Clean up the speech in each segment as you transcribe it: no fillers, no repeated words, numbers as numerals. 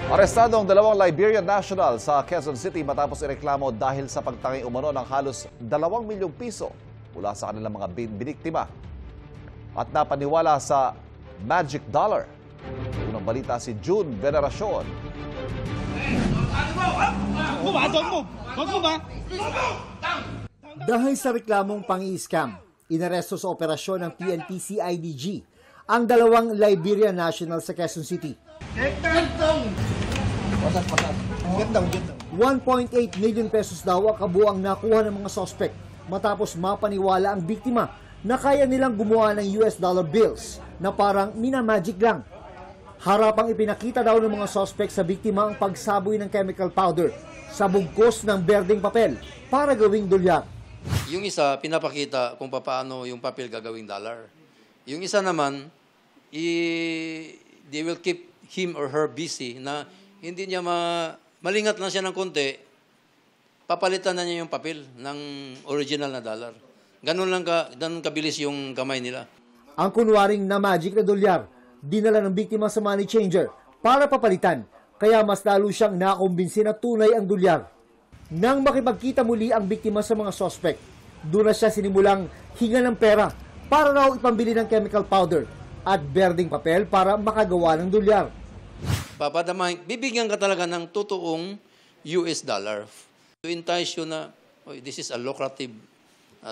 Arestado ang dalawang Liberian national sa Quezon City matapos ireklamo dahil sa pagtangi umano ng halos 2 milyong piso mula sa kanilang mga biniktima. At napaniwala sa magic dollar. Unang balita si June Veneracion. Dahil sa reklamong pang-i-scam, inaresto sa operasyon ng PNP CIDG ang dalawang Liberian national sa Quezon City. 1.8 million pesos daw ang kabuang nakuha ng mga suspect matapos mapaniwala ang biktima na kaya nilang gumawa ng US dollar bills na parang minamagic lang. Harapang ipinakita daw ng mga suspect sa biktima ang pagsaboy ng chemical powder sa bugkos ng berdeng papel para gawing dolyar. Yung isa, pinapakita kung paano yung papel gagawing dollar. Yung isa naman, they will keep him or her busy na hindi niya malingat lang siya ng konti, papalitan na niya yung papel ng original na dollar. Ganun kabilis yung kamay nila. Ang kunwaring na magic na dolyar, dinala ng biktima sa money changer para papalitan, kaya mas lalo siyang nakumbinsi na tunay ang dolyar. Nang makipagkita muli ang biktima sa mga suspect, doon na siya sinimulang hinga ng pera para raw ipambili ng chemical powder at berdeng papel para makagawa ng dolyar. Papadamahin, bibigyan ka talaga ng totoong US dollar. To entice you na, this is a lucrative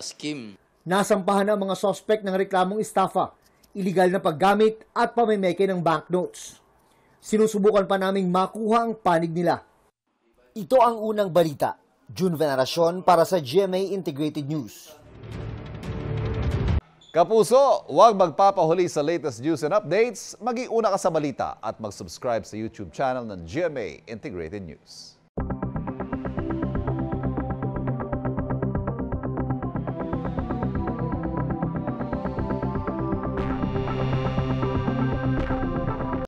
scheme. Nasampahan ang mga suspect ng reklamong estafa, iligal na paggamit at pamemeke ng banknotes. Sinusubukan pa naming makuha ang panig nila. Ito ang unang balita. June Veneracion para sa GMA Integrated News. Kapuso, huwag magpapahuli sa latest news and updates. Maging una ka sa balita at mag-subscribe sa YouTube channel ng GMA Integrated News.